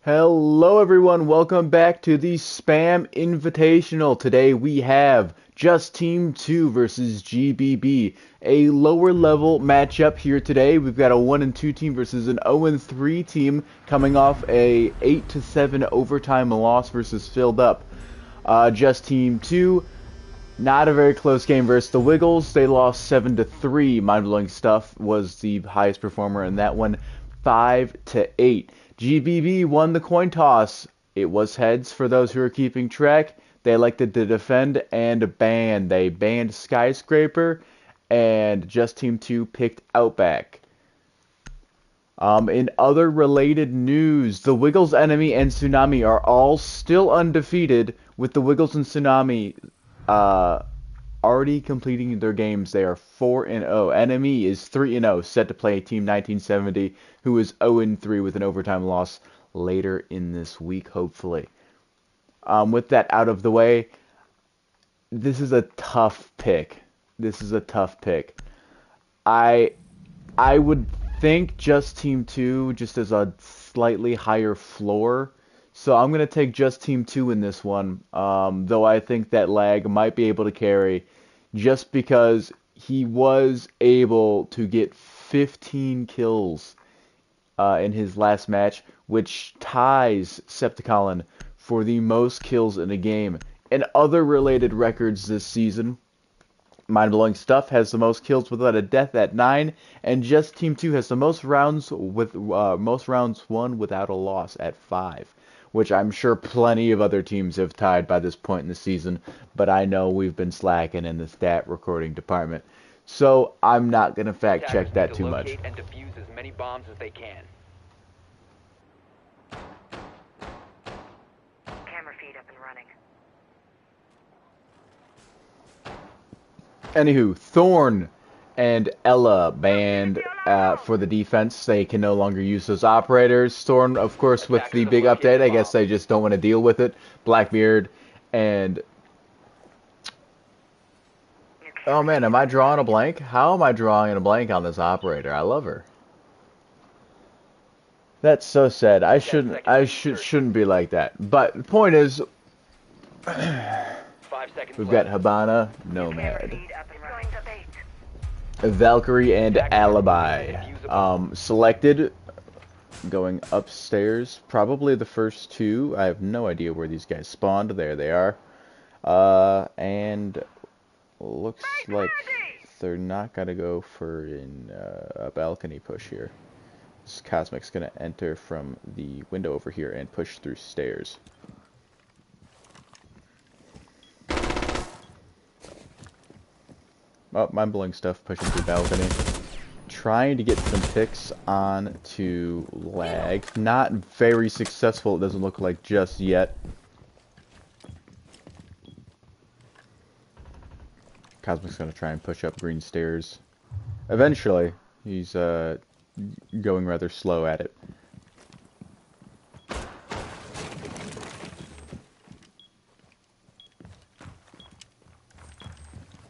Hello everyone, welcome back to the Spam Invitational. Today we have just Team 2 versus GBB, a lower level matchup here today. We've got a 1 and 2 team versus an 0 and 3 team coming off a 8-7 overtime loss versus Filled Up. Just Team 2, not a very close game versus the Wiggles. They lost 7-3. Mind-blowing Stuff was the highest performer in that one, 5-8. GBB won the coin toss. It was heads for those who are keeping track. They elected to defend and ban. They banned Skyscraper, and just Team 2 picked Outback. In other related news, the Wiggles Enemy and Tsunami are all still undefeated, with the Wiggles and Tsunami uh, already completing their games. They are 4-0. Enemy is 3-0, set to play Team 1970, who is 0-3 with an overtime loss later in this week, hopefully. With that out of the way, this is a tough pick. This is a tough pick. I I would think just Team 2 just as a slightly higher floor. So I'm going to take just Team 2 in this one, though I think that Lag might be able to carry just because he was able to get 15 kills in his last match, which ties Septicolin for the most kills in a game. In other related records this season, Mind-blowing Stuff has the most kills without a death at 9, and just Team 2 has the most rounds won without a loss at 5, which I'm sure plenty of other teams have tied by this point in the season, but I know we've been slacking in the stat recording department. So I'm not going to fact check that too much. And defuse as many bombs as they can. Camera feed up and running. Anywho, Thorn and Ella banned for the defense. They can no longer use those operators. Thorn, of course, with the big update, I guess they just don't want to deal with it. Blackbeard and... Oh man, am I drawing a blank? How am I drawing a blank on this operator? I love her. That's so sad. I shouldn't be like that. But the point is, 5 seconds we've got left. Habana, Nomad, Feed up and running. Valkyrie, and Alibi. Selected, going upstairs. Probably the first two. I have no idea where these guys spawned. There they are. And looks like they're not gonna go for a balcony push here. This Cosmic's gonna enter from the window over here and push through stairs. Oh, mind-blowing Stuff pushing through balcony. Trying to get some picks on to Lag. Not very successful, it doesn't look like just yet. Cosmic's gonna try and push up green stairs. Eventually, he's going rather slow at it.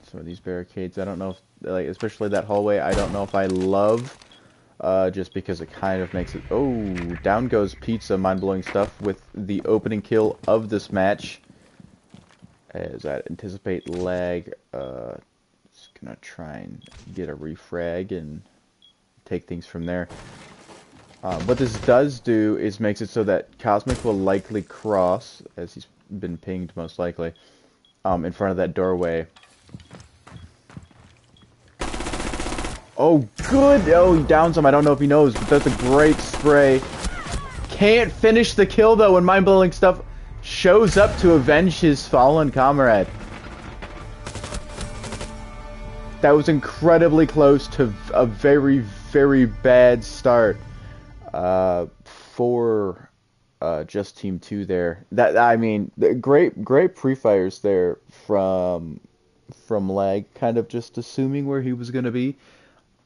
Some of these barricades, I don't know if, like, especially that hallway, I don't know if I love, just because it kind of makes it... Oh, down goes Pizza, Mind-blowing Stuff with the opening kill of this match. As I anticipate Lag, just gonna try and get a refrag and take things from there. What this does do is makes it so that Cosmic will likely cross, as he's been pinged most likely, in front of that doorway. Oh, good! Oh, he downs him. I don't know if he knows, but that's a great spray. Can't finish the kill, though, when Mind-blowing Stuff shows up to avenge his fallen comrade. That was incredibly close to a very, very bad start for just Team 2 there. I mean, great pre-fires there from Lag, kind of just assuming where he was going to be.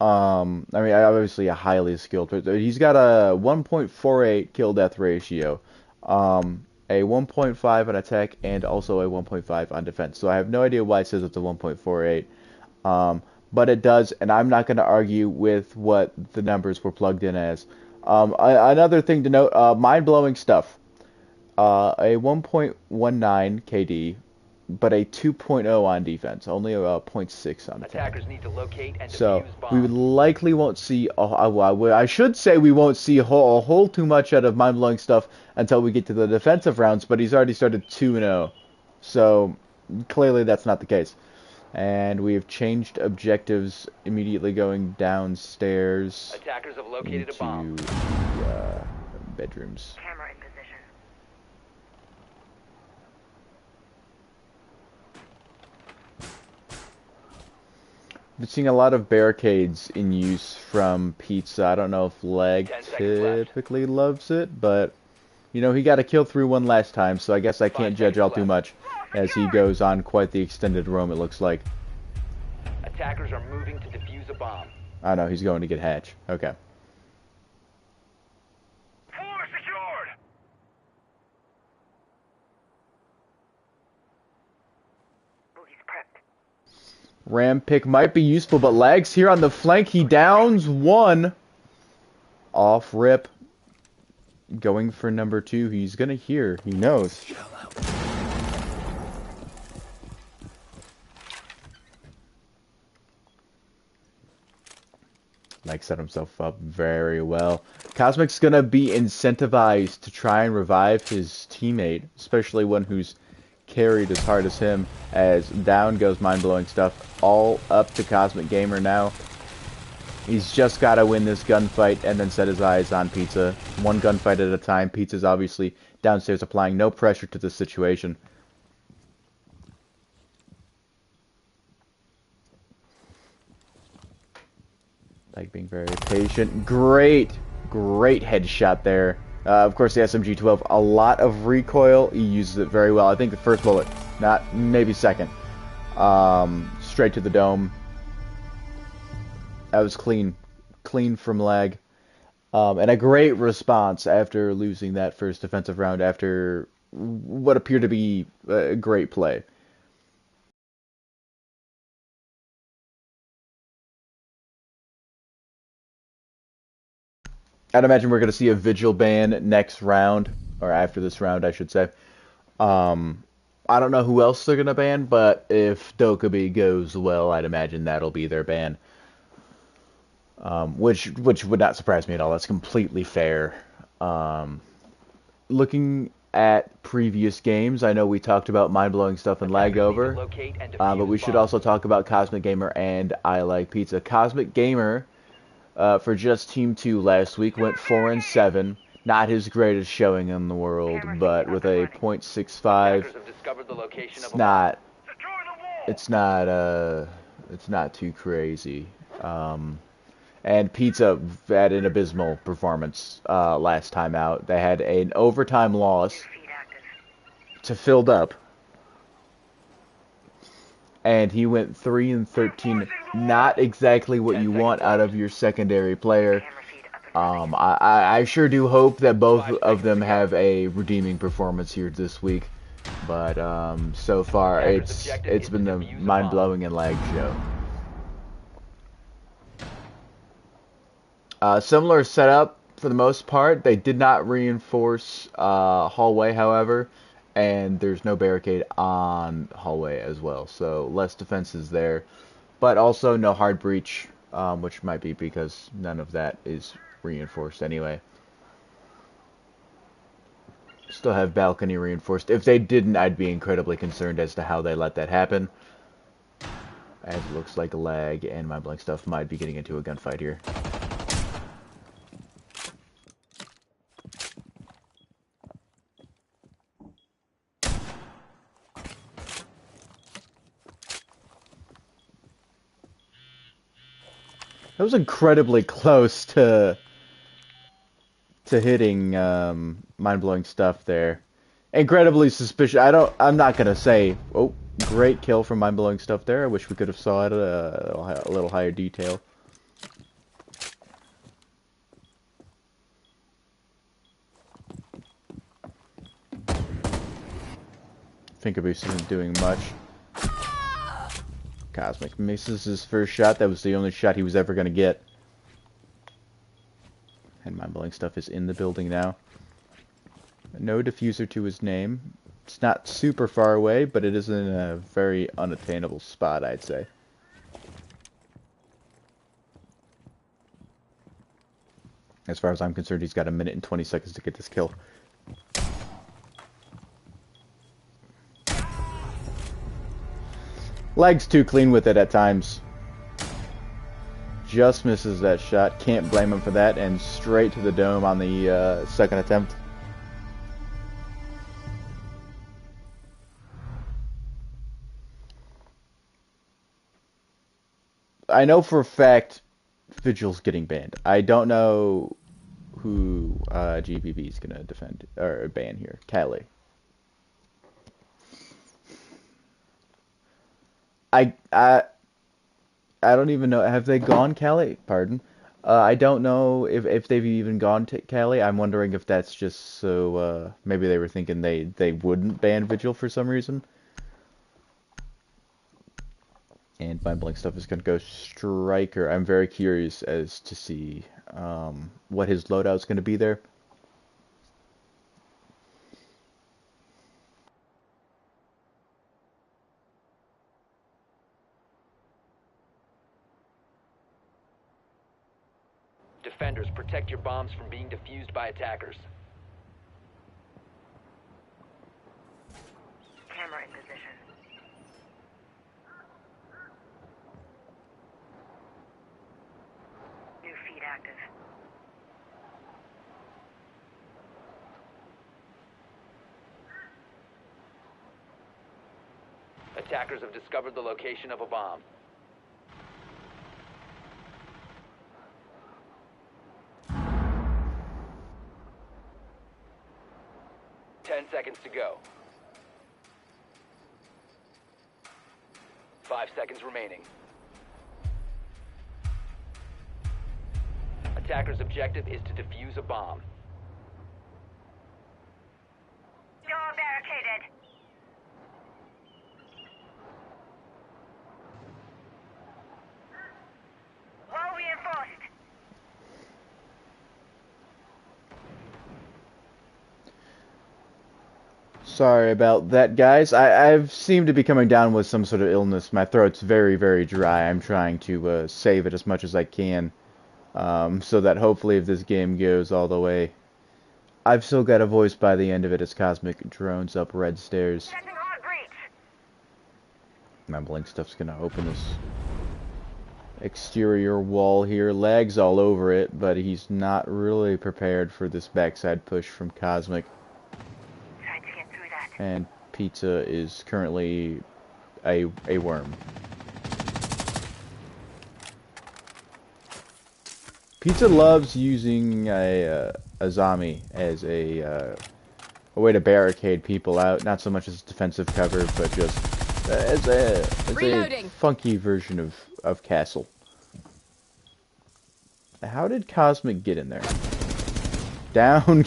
I mean, obviously a highly skilled player. He's got a 1.48 kill death ratio, a 1.5 on attack, and also a 1.5 on defense. So I have no idea why it says it's a 1.48. But it does, and I'm not going to argue with what the numbers were plugged in as. Another thing to note, mind-blowing stuff. A 1.19 KD, but a 2.0 on defense, only a zero point 0.6 on attack. Attackers need to locate and So defuse we would bombs. likely won't see. I should say we won't see a whole too much out of mind-blowing stuff until we get to the defensive rounds. But he's already started 2-0, so clearly that's not the case. And we have changed objectives immediately, going downstairs Attackers have located a into bomb. the bedrooms. Camera in position. Been seeing a lot of barricades in use from Pizza. I don't know if Leg 10 seconds left. typically loves it, but you know, he got a kill through one last time, so I guess I 5 can't judge seconds all too left. much as he goes on quite the extended roam, it looks like. Attackers are moving to defuse a bomb. I know, he's going to get Hatch. Okay. Floor secured. Boogie's prepped. Ram pick might be useful, but Lag's here on the flank. He downs one. Off rip. Going for number 2. He's gonna hear. He knows. Lag set himself up very well. Cosmic's gonna be incentivized to try and revive his teammate, especially one who's carried as hard as him, as down goes mind-blowing stuff. All up to Cosmic Gamer now. He's just got to win this gunfight and then set his eyes on Pizza. One gunfight at a time. Pizza's obviously downstairs applying no pressure to the situation. Like being very patient. Great headshot there. Of course, the SMG-12, a lot of recoil. He uses it very well. I think the first bullet, not maybe second. Straight to the dome. That was clean from Lag. And a great response after losing that first defensive round after what appeared to be a great play. I'd imagine we're going to see a Vigil ban next round, or after this round, I should say. I don't know who else they're going to ban, but if Dokkaebi goes well, I'd imagine that'll be their ban. Which would not surprise me at all. That's completely fair. Looking at previous games, I know we talked about mind-blowing stuff and lag over, but we should also talk about Cosmic Gamer and I Like Pizza. Cosmic Gamer, for just Team 2 last week, went 4-7. Not his greatest showing in the world, but with a .65, it's not too crazy. And Pizza had an abysmal performance last time out. They had an overtime loss to Filled Up, and he went 3-13. Not exactly what you want out of your secondary player. I sure do hope that both of them have a redeeming performance here this week, but so far it's been the mind-blowing and lag show. Similar setup for the most part. They did not reinforce hallway, however, and there's no barricade on hallway as well, so less defenses there, but also no hard breach, which might be because none of that is reinforced anyway. Still have balcony reinforced. If they didn't, I'd be incredibly concerned as to how they let that happen, as it looks like lag and my blank stuff might be getting into a gunfight here. That was incredibly close to hitting mind-blowing stuff there. Incredibly suspicious. I'm not gonna say, oh, great kill from mind-blowing stuff there. I wish we could have saw it a little higher detail. Finkerboost isn't doing much. Cosmic misses his first shot. That was the only shot he was ever going to get. And mind-blowing Blink Stuff is in the building now. No diffuser to his name. It's not super far away, but it is in a very unattainable spot, I'd say. As far as I'm concerned, he's got 1 minute and 20 seconds to get this kill. Leg's too clean with it at times. Just misses that shot. Can't blame him for that. And straight to the dome on the second attempt. I know for a fact Vigil's getting banned. I don't know who GBB is gonna defend or ban here. Cali. I don't even know. Have they gone Cali? Pardon. I don't know if they've even gone to Cali. I'm wondering if that's just so maybe they were thinking they wouldn't ban Vigil for some reason. And my Blink Stuff is going to go Striker. I'm very curious as to see what his loadout's going to be there. Defenders, protect your bombs from being defused by attackers. Camera in position. New feed active. Attackers have discovered the location of a bomb. Ten seconds to go. 5 seconds remaining. Attacker's objective is to defuse a bomb. Door barricaded. Wall reinforced. Sorry about that, guys. I've seemed to be coming down with some sort of illness. My throat's very, very dry. I'm trying to save it as much as I can. So that hopefully if this game goes all the way, I've still got a voice by the end of it as Cosmic drones up red stairs. Setting hard breach. My Blink Stuff's gonna open this exterior wall here. Legs all over it, but he's not really prepared for this backside push from Cosmic. Tried to get through that. And Pizza is currently a worm. Pizza loves using a zombie as a way to barricade people out, not so much as defensive cover, but just as a funky version of Castle. How did Cosmic get in there? Down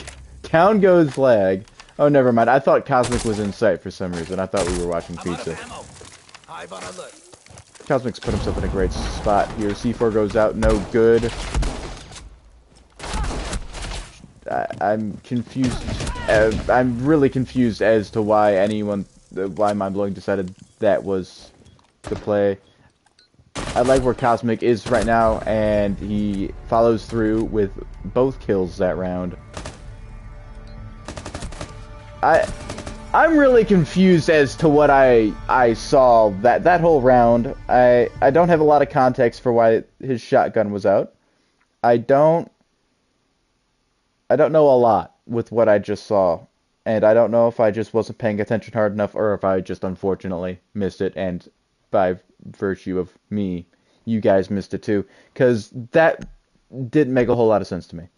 goes Lag. Oh, never mind. I thought Cosmic was in sight for some reason. I thought we were watching Pizza. Cosmic's put himself in a great spot here. C4 goes out, no good. I'm confused. I'm really confused as to why why Mindblowing decided that was the play. I like where Cosmic is right now, and he follows through with both kills that round. I'm really confused as to what I saw that whole round. I don't have a lot of context for why his shotgun was out. I don't know a lot with what I just saw, and I don't know if I just wasn't paying attention hard enough or if I just unfortunately missed it, and by virtue of me, you guys missed it too, because that didn't make a whole lot of sense to me.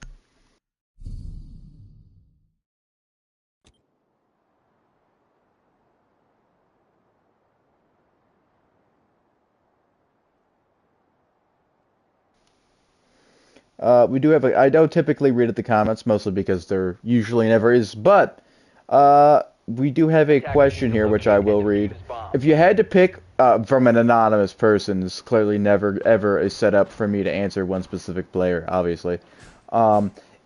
We do have I don't typically read at the comments, mostly because there usually never is, but we do have a question here, which I will read. If you had to pick from an anonymous person, this clearly never ever is set up for me to answer one specific player, obviously.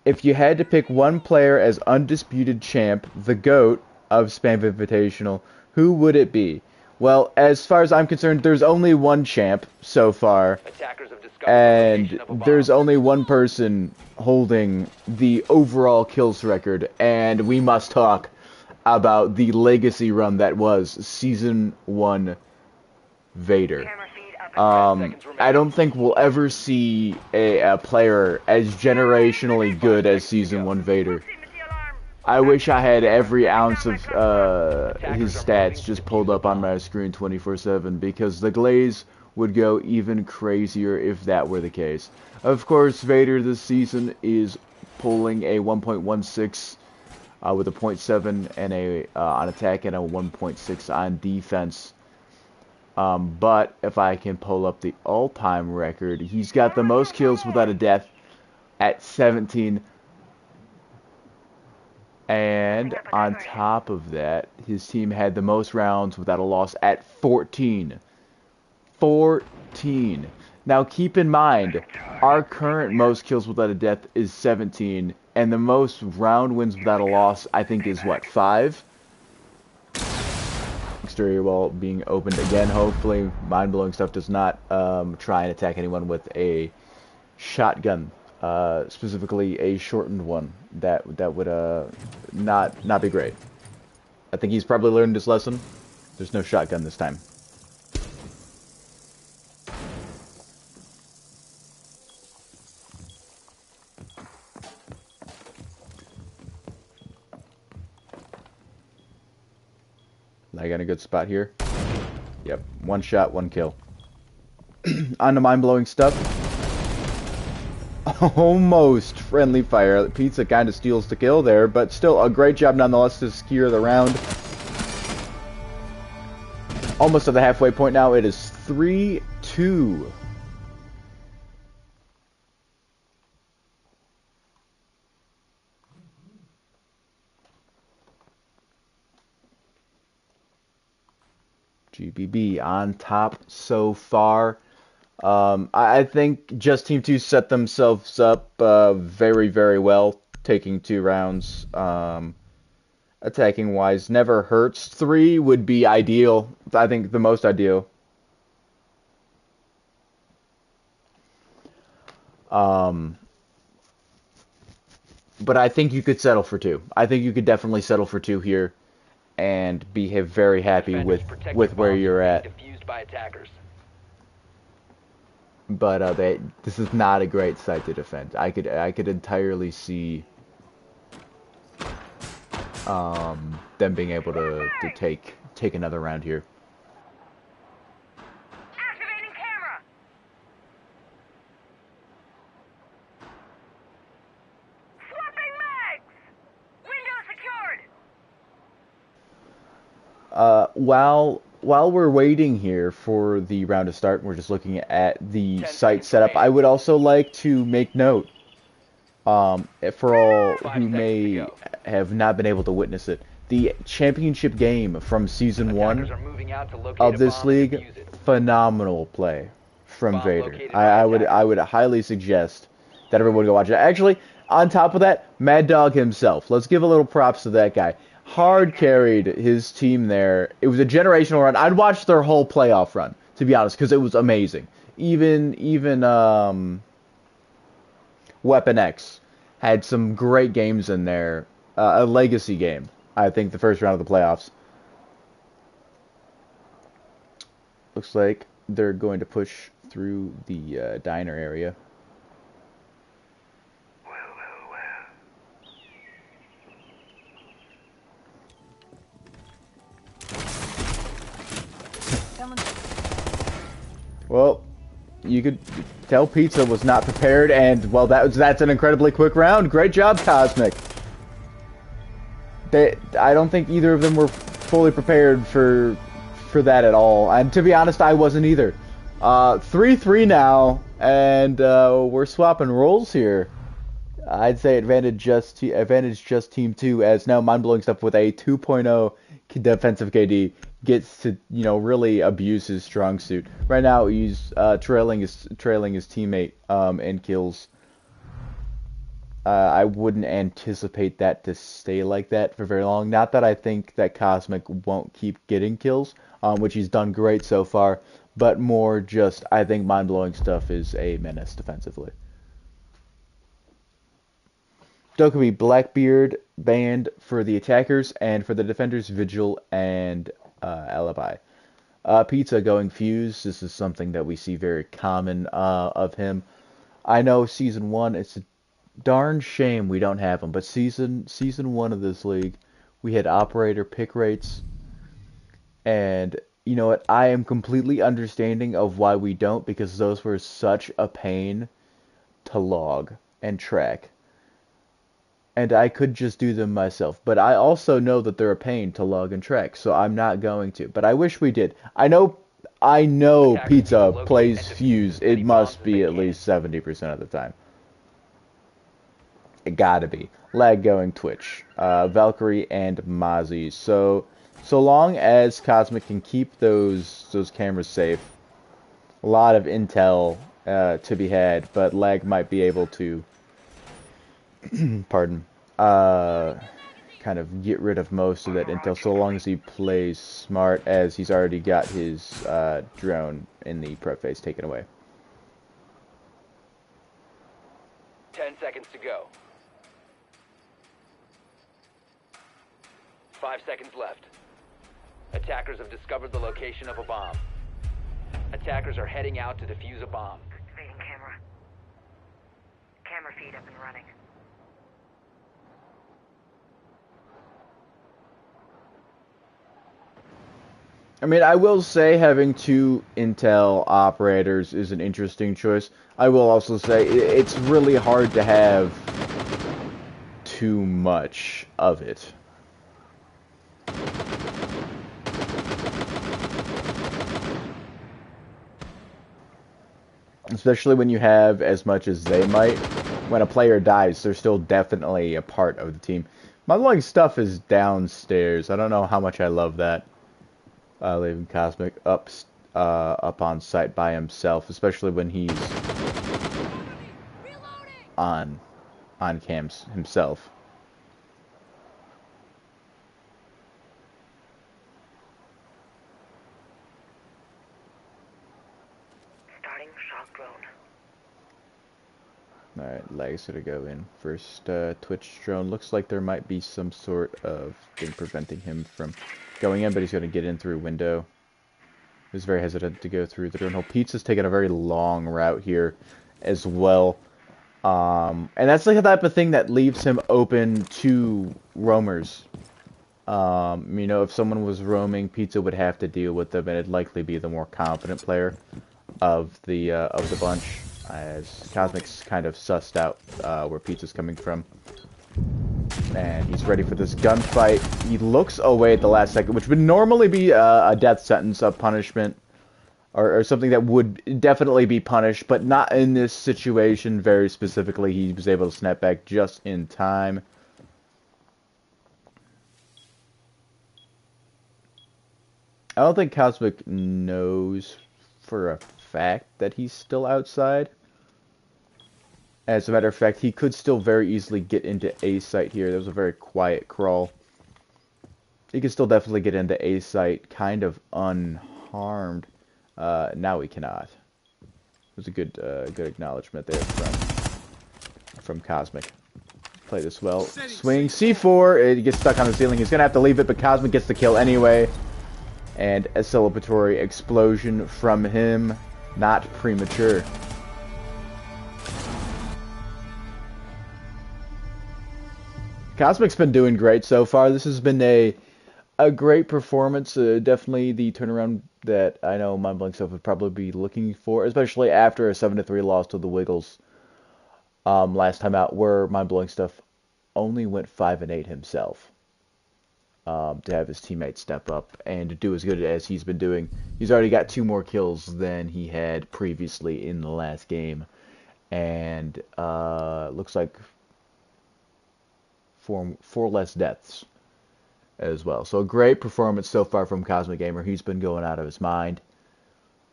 if you had to pick one player as undisputed champ, the GOAT of Spam Invitational, who would it be? Well, as far as I'm concerned, there's only one champ so far, Attackers have discovered the and location of a there's bomb. only one person holding the overall kills record, and we must talk about the legacy run that was Season 1 Vader. Camera feed up and Seconds I remaining. don't think we'll ever see a player as generationally good as Season 1 Vader. proximity alarm. I wish I had every ounce of his stats just pulled up on my screen 24/7, because the glaze would go even crazier if that were the case. Of course, Vader this season is pulling a 1.16 with a .7 and a on attack and a 1.6 on defense. But if I can pull up the all-time record, he's got the most kills without a death at 17. And on top of that, his team had the most rounds without a loss at 14. 14. Now keep in mind, our current most kills without a death is 17, and the most round wins without a loss, I think, is what, 5? Exterior wall being opened again. Hopefully, mind-blowing stuff does not try and attack anyone with a shotgun. Specifically a shortened one. That would not be great. I think he's probably learned his lesson. There's no shotgun this time. I got a good spot here. Yep, one shot, one kill. On to mind-blowing stuff. Almost friendly fire. Pizza kind of steals the kill there, but still a great job nonetheless to secure the round. Almost at the halfway point now. It is 3-2. GBB on top so far. I think just Team 2 set themselves up very, very well, taking 2 rounds. Attacking wise, never hurts. 3 would be ideal. I think the most ideal. But I think you could settle for 2. I think you could definitely settle for 2 here, and be very happy Defenders with protect with your where bombs you're from at. being defused by attackers. But this is not a great site to defend. I could entirely see them being able to take another round here. Activating camera. Swapping mags. Window secured. While we're waiting here for the round to start, we're just looking at the 10 site seconds setup. I remaining. would also like to make note, for all 5 who seconds to may go. have not been able to witness it, the championship game from Season 1 Attackers are moving out to locate of a this bomb and league, defuse it. phenomenal play from Bomb Vader. located by I attackers. would highly suggest that everyone go watch it. Actually, on top of that, Mad Dog himself. Let's give a little props to that guy. Hard carried his team there. It was a generational run. I'd watch their whole playoff run, to be honest, because it was amazing. Even Weapon X had some great games in there. A legacy game, I think, the first round of the playoffs. Looks like they're going to push through the diner area. Well, you could tell Pizza was not prepared, and well, that's an incredibly quick round. Great job, Cosmic. I don't think either of them were fully prepared for that at all. And to be honest, I wasn't either. 3-3 now, and we're swapping roles here. I'd say advantage just Team 2, as now mind-blowing stuff with a 2.0 defensive KD gets to, really abuse his strong suit. Right now he's trailing his teammate in kills. I wouldn't anticipate that to stay like that for very long. Not that I think that Cosmic won't keep getting kills, which he's done great so far, but more just I think mind-blowing stuff is a menace defensively. Dokkaebi Blackbeard banned for the attackers, and for the defenders Vigil and Alibi. Pizza going Fuse. This is something that we see very common of him. I know season one. It's a darn shame we don't have him, but season one of this league, we had operator pick rates, and you know what? I am completely understanding of why we don't, because those were such a pain to log and track. And I could just do them myself. But I also know that they're a pain to log and track, so I'm not going to. But I wish we did. I know Attackers need to Pizza locate plays and defuse Fuse. as many It bombs must as be they at can. least 70% of the time. It gotta be. Lag going Twitch. Valkyrie and Mozzie. So long as Cosmic can keep those cameras safe, a lot of intel to be had, but Lag might be able to pardon, uh, kind of get rid of most of that intel so long as he plays smart, as he's already got his drone in the prep phase taken away. 10 seconds to go. 5 seconds left. Attackers have discovered the location of a bomb. Attackers are heading out to defuse a bomb. Activating camera. Camera feed up and running. I mean, I will say having two Intel operators is an interesting choice. I will also say it's really hard to have too much of it. Especially when you have as much as they might. When a player dies, they're still definitely a part of the team. My logging stuff is downstairs. I don't know how much I love that. Leaving Cosmic up on site by himself, especially when he's on cams himself. Starting shock drone. Alright, Lag's gonna go in first. Twitch drone. Looks like there might be some sort of thing preventing him from going in, but he's gonna get in through window. He's very hesitant to go through the drone hole. Pizza's taking a very long route here as well. And that's like the type of thing that leaves him open to roamers. You know, if someone was roaming, Pizza would have to deal with them, and it'd likely be the more confident player of the bunch, as Cosmic's kind of sussed out where Pizza's coming from. And he's ready for this gunfight. He looks away at the last second, which would normally be a death sentence, a punishment, or something that would definitely be punished, but not in this situation very specifically. He was able to snap back just in time. I don't think Cosmic knows for a fact that he's still outside. As a matter of fact, he could still very easily get into A site here. There was a very quiet crawl. He could still definitely get into A site kind of unharmed. Now he cannot. It was a good acknowledgement there from Cosmic. Play this well. Swing C4. It gets stuck on the ceiling. He's gonna have to leave it, but Cosmic gets the kill anyway. And a celebratory explosion from him. Not premature. Cosmic's been doing great so far. This has been a great performance. Definitely the turnaround that I know Mind Stuff would probably be looking for, especially after a 7-3 loss to the Wiggles last time out, where Mind Stuff only went 5-8 himself. To have his teammates step up and to do as good as he's been doing. He's already got 2 more kills than he had previously in the last game, and looks like four less deaths as well. So a great performance so far from Cosmic Gamer. He's been going out of his mind.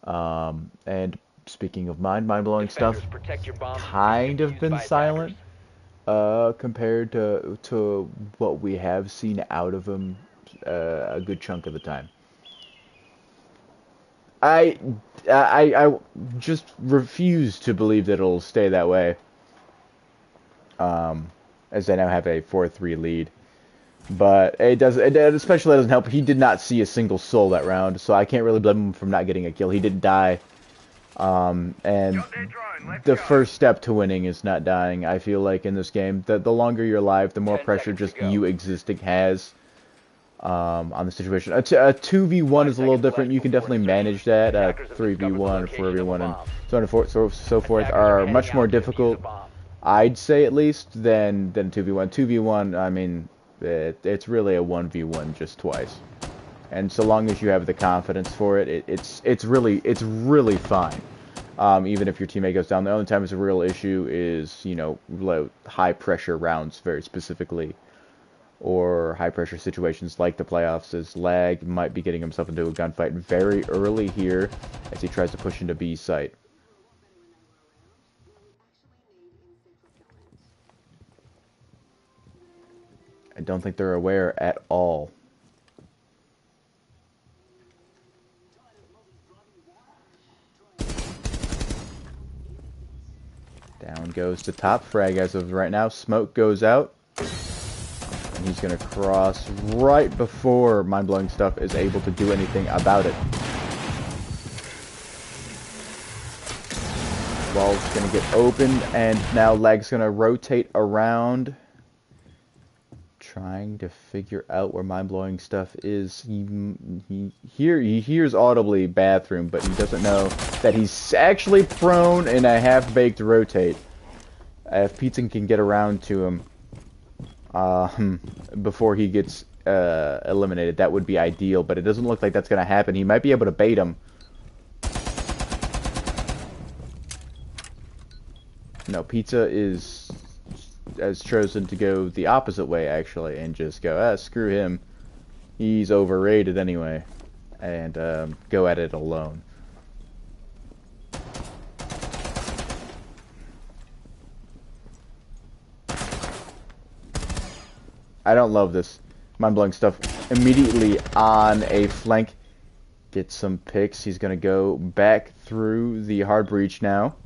And speaking of mind-blowing stuff, Defenders, protect your bombs. kind of Defused been by silent. attackers. compared to what we have seen out of him a good chunk of the time. I, I just refuse to believe that it'll stay that way. As they now have a 4-3 lead. But it especially doesn't help. He did not see a single soul that round, so I can't really blame him for not getting a kill. He didn't die. And the first step to winning is not dying, I feel like, in this game. The longer you're alive, the more pressure just you existing has on the situation. A 2v1 is a little different. You can definitely manage that. 3v1, 4v1, and so on and so forth are much more difficult, I'd say at least, than 2v1. 2v1, I mean, it's really a 1v1 just twice. And so long as you have the confidence for it, it's really fine. Even if your teammate goes down, the only time it's a real issue is, you know, high pressure rounds very specifically, or high pressure situations like the playoffs, as Lag might be getting himself into a gunfight very early here as he tries to push into B site. I don't think they're aware at all. Down goes the top frag as of right now. Smoke goes out. And he's going to cross right before Mind-Blowing Stuff is able to do anything about it. Wall's going to get opened, and now Leg's going to rotate around, trying to figure out where Mind-Blowing Stuff is. He hears audibly bathroom, but he doesn't know that he's actually prone in a half-baked rotate. If Pizza can get around to him before he gets eliminated, that would be ideal, but it doesn't look like that's going to happen. He might be able to bait him. No, Pizza has chosen to go the opposite way, actually, and just go, screw him. He's overrated anyway, and go at it alone. I don't love this. Mind-Blowing Stuff immediately on a flank. Get some picks. He's going to go back through the hard breach now.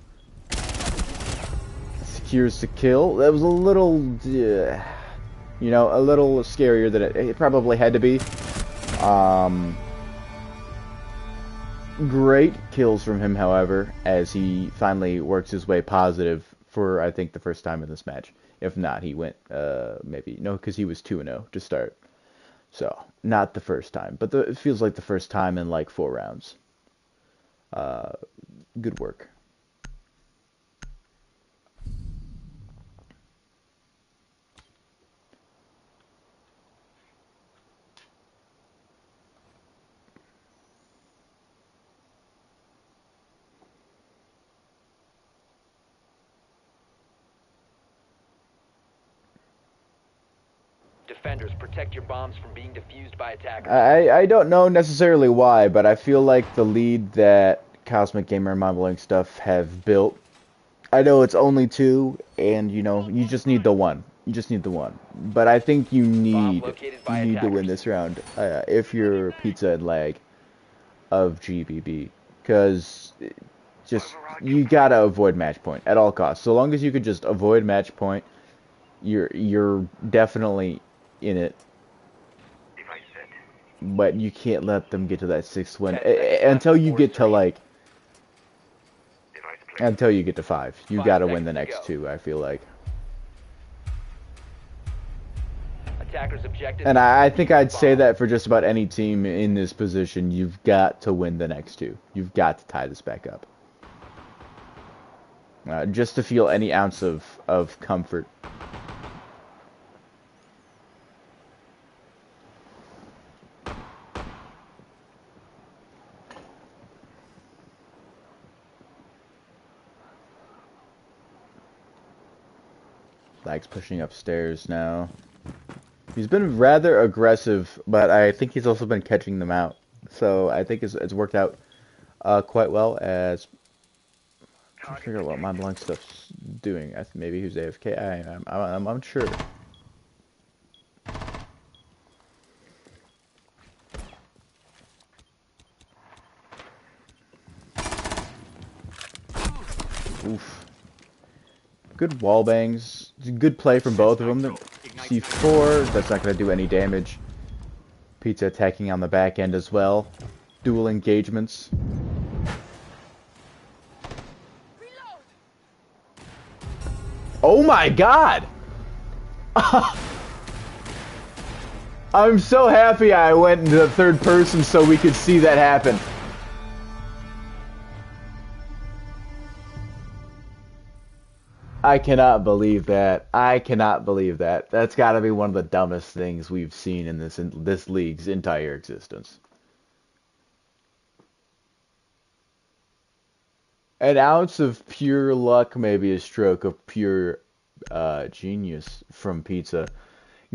Secures the kill. That was a little, you know, a little scarier than it probably had to be. Great kills from him, however, as he finally works his way positive for, I think, the first time in this match. If not, he went, maybe, no, because he was 2-0 to start. So, not the first time, but it feels like the first time in like 4 rounds. Good work. Defenders, protect your bombs from being defused by attackers. I don't know necessarily why, but I feel like the lead that Cosmic Gamer and Mind-Blowing Stuff have built, I know it's only 2, and, you know, you just need the 1. You just need the 1. But I think you need to win this round if you're Pizza and Lag of GBB. Because just, you gotta avoid match point at all costs. So long as you could just avoid match point, you're definitely in it. But you can't let them get to that 6th win until you get to like until you get to 5. You gotta win the next 2, I feel like. And I think I'd say that for just about any team in this position. You've got to win the next 2. You've got to tie this back up. Just to feel any ounce of comfort. Lag's pushing upstairs now. He's been rather aggressive, but I think he's also been catching them out. So I think it's worked out quite well as Trying to figure out what my blank stuff's doing. Maybe who's AFK. I'm unsure. Oof. Good wall bangs. Good play from both of them. C4, that's not going to do any damage. Pizza attacking on the back end as well. Dual engagements. Oh my god! I'm so happy I went into the third person so we could see that happen. I cannot believe that. I cannot believe that. That's got to be one of the dumbest things we've seen in this league's entire existence. An ounce of pure luck, maybe a stroke of pure genius from Pizza.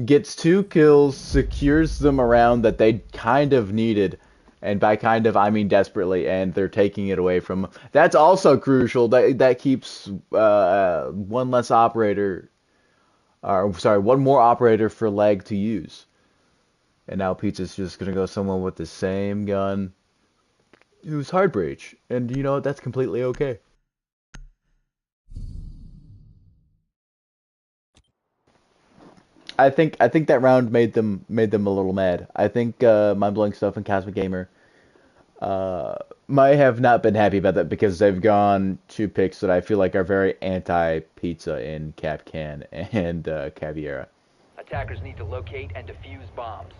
Gets 2 kills, secures them around that they kind of needed. And by kind of, I mean desperately, and they're taking it away from them. That's also crucial. That keeps one less operator, or sorry, one more operator for leg to use. And now Pizza's just gonna go someone with the same gun, who's hard breach, and you know what? That's completely okay. I think that round made them a little mad. I think Mind Blowing Stuff and Cosmic Gamer might have not been happy about that because they've gone to picks that I feel like are very anti-pizza in Capcan and Caviera. Attackers need to locate and defuse bombs.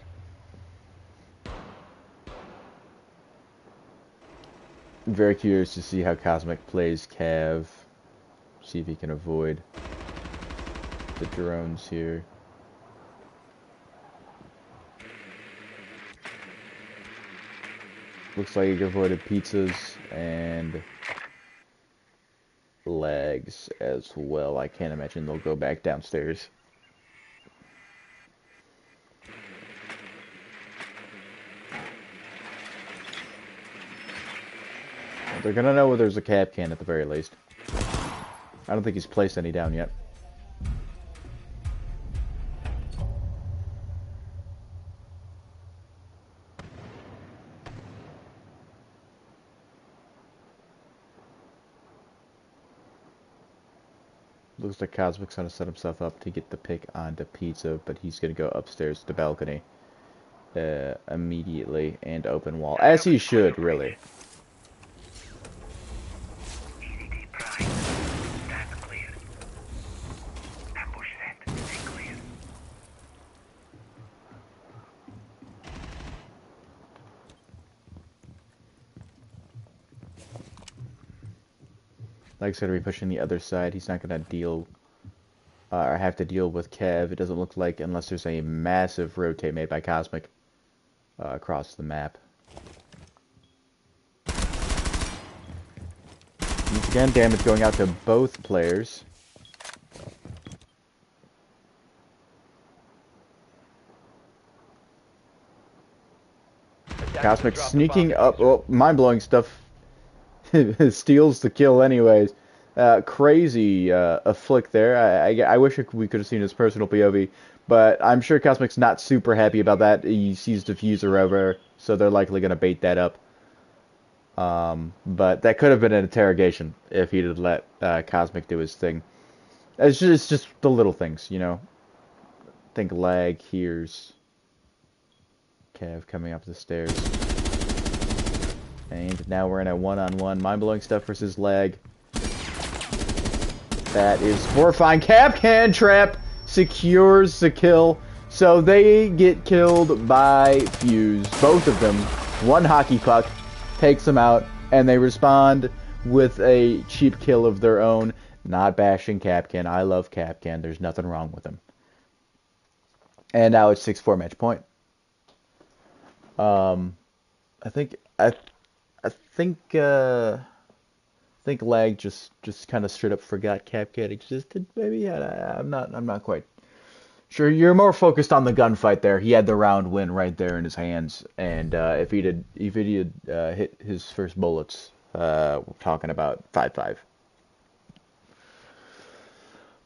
I'm very curious to see how Cosmic plays Cav. See if he can avoid the drones here. Looks like he avoided pizzas and legs as well. I can't imagine they'll go back downstairs. They're gonna know where there's a cap can at the very least. I don't think he's placed any down yet. Looks like Cosmic's gonna set himself up to get the pick onto Pizza, but he's gonna go upstairs to the balcony immediately and open wall, as he should, really. Like I said, we're pushing the other side. He's not gonna deal or have to deal with Kev. It doesn't look like, unless there's a massive rotate made by Cosmic across the map. Once again, damage going out to both players. Cosmic sneaking up. Oh, mind-blowing stuff. Steals the kill anyways. Crazy a flick there. I wish we could have seen his personal POV, but I'm sure Cosmic's not super happy about that. He sees diffuser over, so they're likely going to bait that up. But that could have been an interrogation if he'd have let Cosmic do his thing. It's just the little things, you know. Think lag. Here's Kev coming up the stairs. And now we're in a one-on-one. Mind-blowing stuff versus lag. That is horrifying. Capcan trap secures the kill. So they get killed by Fuse. Both of them. One hockey puck takes them out. And they respond with a cheap kill of their own. Not bashing Capcan. I love Capcan. There's nothing wrong with him. And now it's 6-4 match point. I think lag just kind of straight up forgot CapCat existed. Maybe I'm not quite sure. You're more focused on the gunfight there. He had the round win right there in his hands, and if he had hit his first bullets, we're talking about 5-5.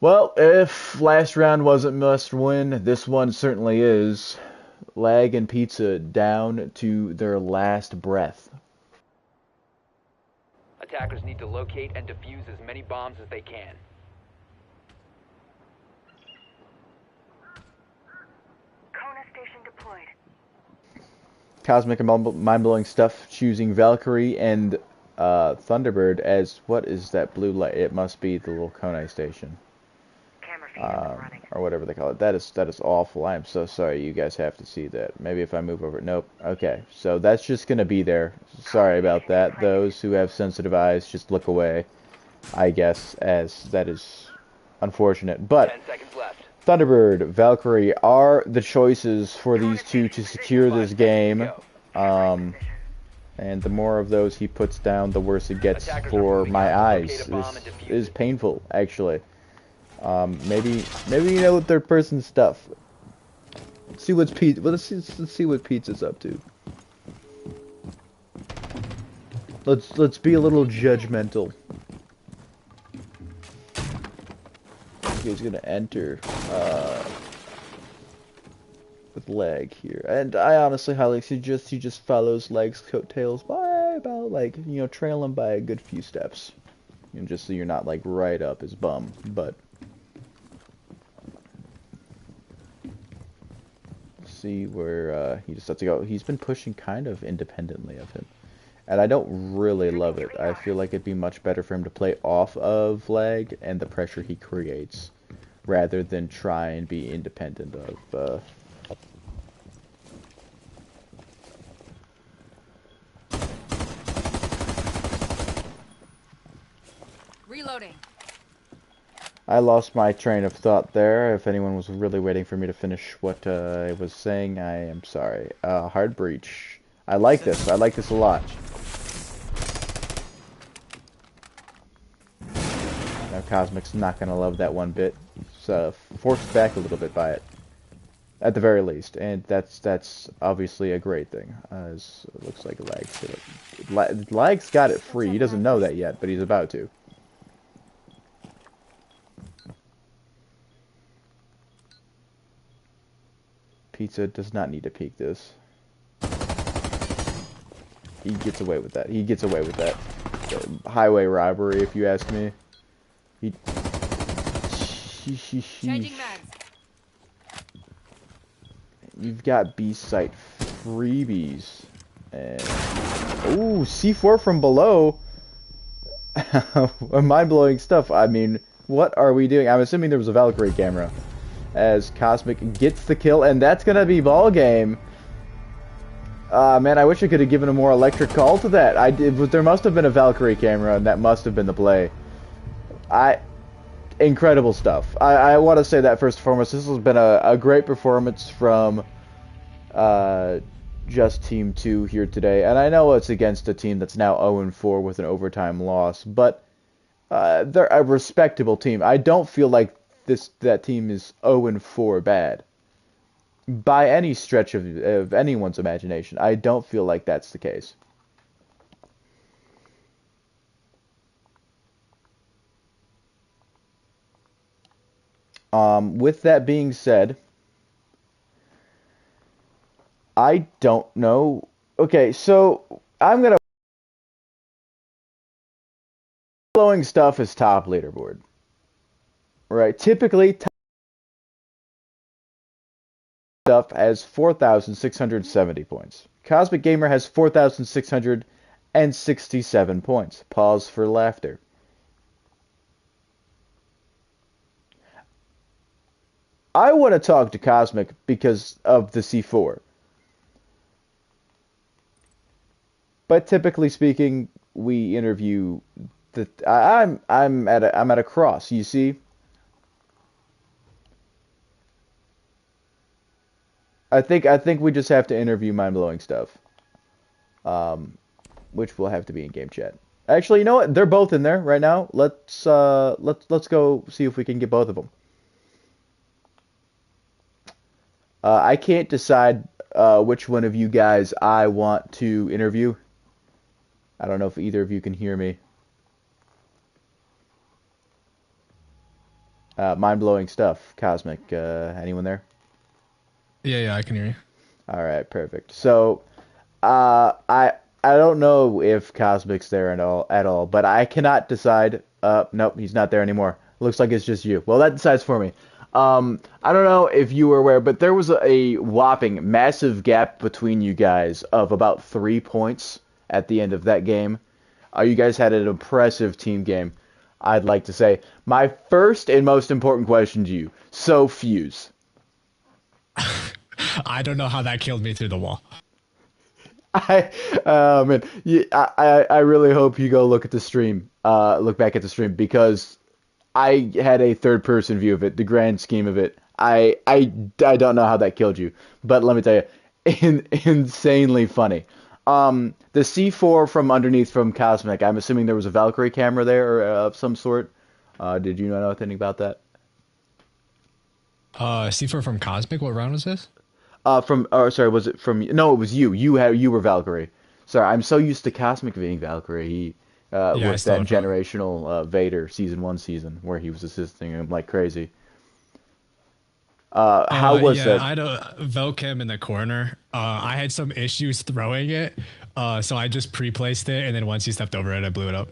Well, if last round wasn't must win, this one certainly is. Lag and Pizza down to their last breath. Attackers need to locate and defuse as many bombs as they can. Kona station deployed. Cosmic and mind-blowing stuff, choosing Valkyrie and Thunderbird as, what is that blue light? It must be the little Konai station. Camera feed up and running. Or whatever they call it. That is awful. I am so sorry. You guys have to see that. Maybe if I move over. Nope. Okay. So that's just gonna be there. Sorry about that. Those who have sensitive eyes, just look away. I guess, as that is unfortunate. But 10 seconds left. Thunderbird, Valkyrie are the choices for these two to secure this game. And the more of those he puts down, the worse it gets for my eyes. This is painful, actually. Maybe you know third person stuff. Let's see what's Pete. Let's see what Pizza's up to. Let's be a little judgmental. He's gonna enter with Leg here, and I honestly highly suggest he just follows Leg's coattails by about, like, you know, trail him by a good few steps, you know, just so you're not like right up his bum. But see where he just has to go. He's been pushing kind of independently of him, and I don't really love it. I feel like it'd be much better for him to play off of Lag and the pressure he creates, rather than try and be independent of Reloading. I lost my train of thought there. If anyone was really waiting for me to finish what I was saying, I am sorry. Hard breach. I like this. I like this a lot. Now Cosmic's not gonna love that one bit. He's forced back a little bit by it, at the very least, and that's obviously a great thing. As it looks like Lag's got it free. He doesn't know that yet, but he's about to. Pizza does not need to peek this. He gets away with that. He gets away with that. Highway robbery, if you ask me. He. Changing mags. You've got B-site freebies. And ooh, C4 from below. Mind-blowing stuff. I mean, what are we doing? I'm assuming there was a Valkyrie camera. As Cosmic gets the kill, and that's gonna be ball game. Man, I wish I could have given a more electric call to that. There must have been a Valkyrie camera, and that must have been the play. Incredible stuff. I want to say that first and foremost. This has been a great performance from Just Team 2 here today, and I know it's against a team that's now 0-4 with an overtime loss, but they're a respectable team. I don't feel like that team is 0-4 bad by any stretch of anyone's imagination. I don't feel like that's the case. With that being said, I don't know. Okay, so I'm gonna blowing stuff is top leaderboard. Right, typically top stuff has 4,670 points. Cosmic Gamer has 4,667 points. Pause for laughter. I want to talk to Cosmic because of the C4. But typically speaking, we interview I'm at a cross, you see? I think we just have to interview mind-blowing stuff, which will have to be in game chat. Actually, you know what? They're both in there right now. Let's go see if we can get both of them. I can't decide which one of you guys I want to interview. I don't know if either of you can hear me. Mind-blowing stuff. Cosmic, anyone there? Yeah, I can hear you. All right, perfect. So, I don't know if Cosmic's there at all, but I cannot decide. Nope, he's not there anymore. Looks like it's just you. Well, that decides for me. I don't know if you were aware, but there was a whopping massive gap between you guys of about 3 points at the end of that game. You guys had an impressive team game, I'd like to say. My first and most important question to you. So, Fuse. I don't know how that killed me through the wall. Man, I really hope you go look at the stream, look back at the stream because I had a third person view of it, the grand scheme of it. I don't know how that killed you, but let me tell you, insanely funny. The C4 from underneath from Cosmic, I'm assuming there was a Valkyrie camera there or of some sort. Did you know anything about that? C4 from Cosmic. What round was this? Sorry, was it from? No, it was you. You were Valkyrie. Sorry, I'm so used to Cosmic being Valkyrie. He Yeah, I with still that don't know. generational Vader season where he was assisting him like crazy. How was Yeah, that? I had a Velchem in the corner. I had some issues throwing it, so I just pre-placed it, and then once he stepped over it, I blew it up.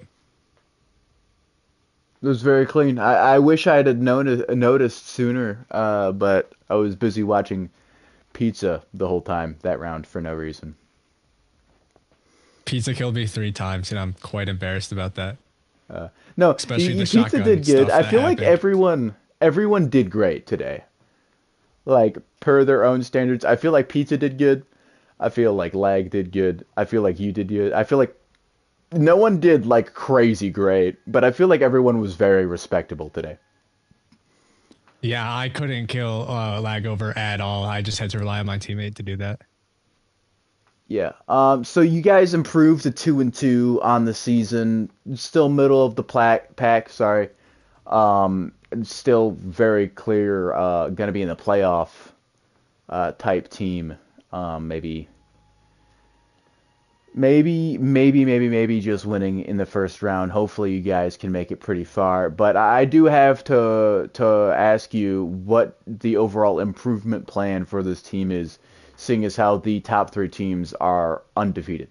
It was very clean. I wish I had noticed sooner, but I was busy watching Pizza the whole time that round for no reason. Pizza killed me 3 times, and I'm quite embarrassed about that. No, Especially the Pizza shotgun did good. stuff I that feel like happened. everyone did great today. Like per their own standards. I feel like Pizza did good. I feel like Lag did good. I feel like you did good. I feel like no one did like crazy great, but I feel like everyone was very respectable today. Yeah, I couldn't kill lag over at all. I just had to rely on my teammate to do that. Yeah. So you guys improved to 2-2 on the season. Still middle of the pack. Sorry. And still very clear. Gonna be in the playoff type team. Maybe maybe just winning in the first round. Hopefully you guys can make it pretty far. But I do have to ask you what the overall improvement plan for this team is, seeing as how the top three teams are undefeated.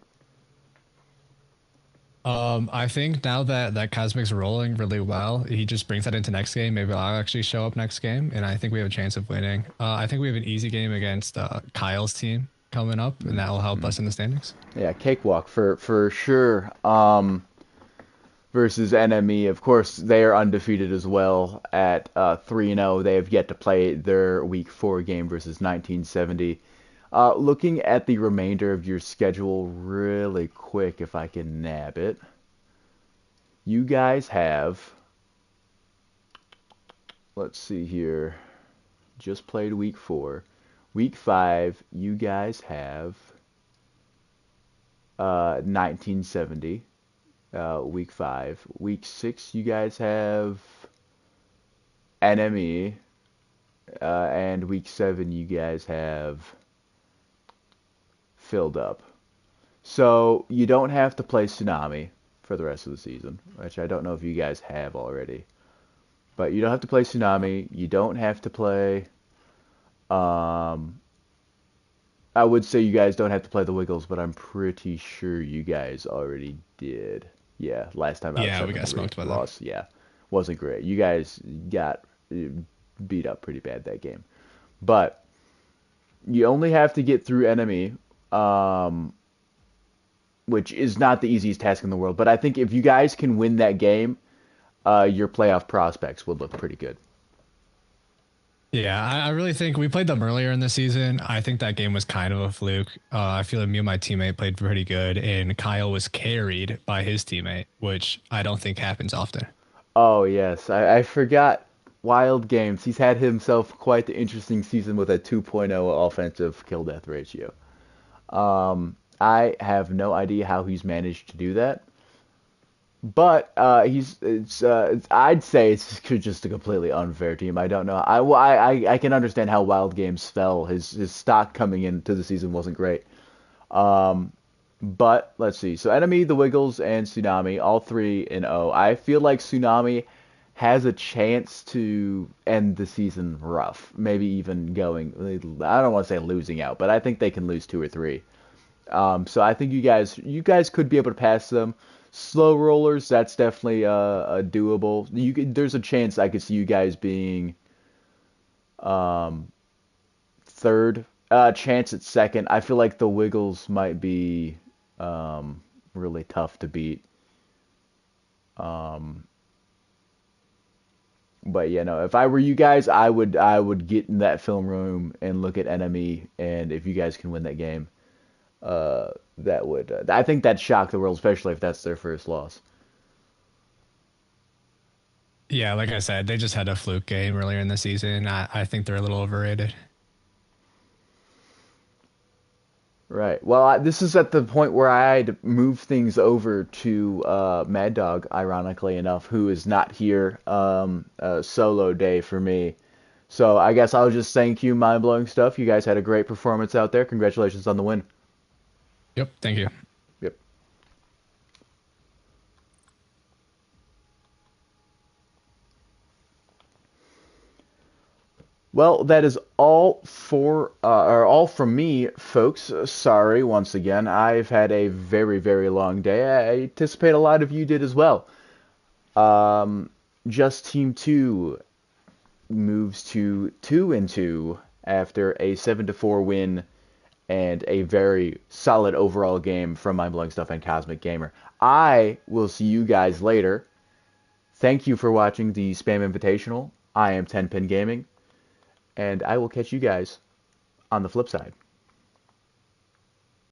I think now that Cosmic's rolling really well, he just brings that into next game. Maybe I'll actually show up next game, and I think we have a chance of winning. I think we have an easy game against Kyle's team coming up, and that will help us in the standings. Yeah, cakewalk for sure. Versus enemy, of course, they are undefeated as well at 3-0. They have yet to play their Week 4 game versus 1970. Looking at the remainder of your schedule really quick, if I can nab it. You guys have, let's see here, just played Week 4. Week 5, you guys have 1970. Week 5. Week 6, you guys have enemy. And week 7, you guys have filled up. So you don't have to play Tsunami for the rest of the season, which I don't know if you guys have already. But you don't have to play Tsunami. You don't have to play. Um, I would say you guys don't have to play the Wiggles, but I'm pretty sure you guys already did. Yeah, last time out Yeah, we 7 got smoked by them. loss. Yeah, wasn't great. You guys got beat up pretty bad that game. But you only have to get through enemy, um, which is not the easiest task in the world. But I think if you guys can win that game, your playoff prospects would look pretty good. Yeah, I really think we played them earlier in the season. I think that game was kind of a fluke. I feel like me and my teammate played pretty good, and Kyle was carried by his teammate, which I don't think happens often. Oh yes, I forgot Wild Games. He's had himself quite the interesting season with a 2.0 offensive kill death ratio. I have no idea how he's managed to do that. But I'd say it's just a completely unfair team. I don't know. I can understand how Wild Games fell. His stock coming into the season wasn't great. Um, but let's see. So enemy, the Wiggles, and Tsunami, all 3-0. I feel like Tsunami has a chance to end the season rough. Maybe even going, I don't want to say losing out, but I think they can lose two or three. So I think you guys could be able to pass them. Slow rollers, that's definitely a doable. There's a chance I could see you guys being third. Chance at second. I feel like the Wiggles might be really tough to beat. But yeah, no, if I were you guys, I would get in that film room and look at enemy, and if you guys can win that game, that would I think that'd shock the world, especially if that's their first loss. Yeah, like I said, they just had a fluke game earlier in the season. I think they're a little overrated. Right. Well, this is at the point where I'd move things over to Mad Dog, ironically enough, who is not here. A solo day for me. So I guess I'll just thank you, mind blowing stuff. You guys had a great performance out there. Congratulations on the win. Yep, thank you. Yep. Well, that is all from me, folks. Sorry once again. I've had a very, very long day. I anticipate a lot of you did as well. Um, just Team Two moves to 2-2 after a 7-4 win and a very solid overall game from Mind Blowing Stuff and Cosmic Gamer. I will see you guys later. Thank you for watching the Spam Invitational. I am 10 Pin Gaming, and I will catch you guys on the flip side.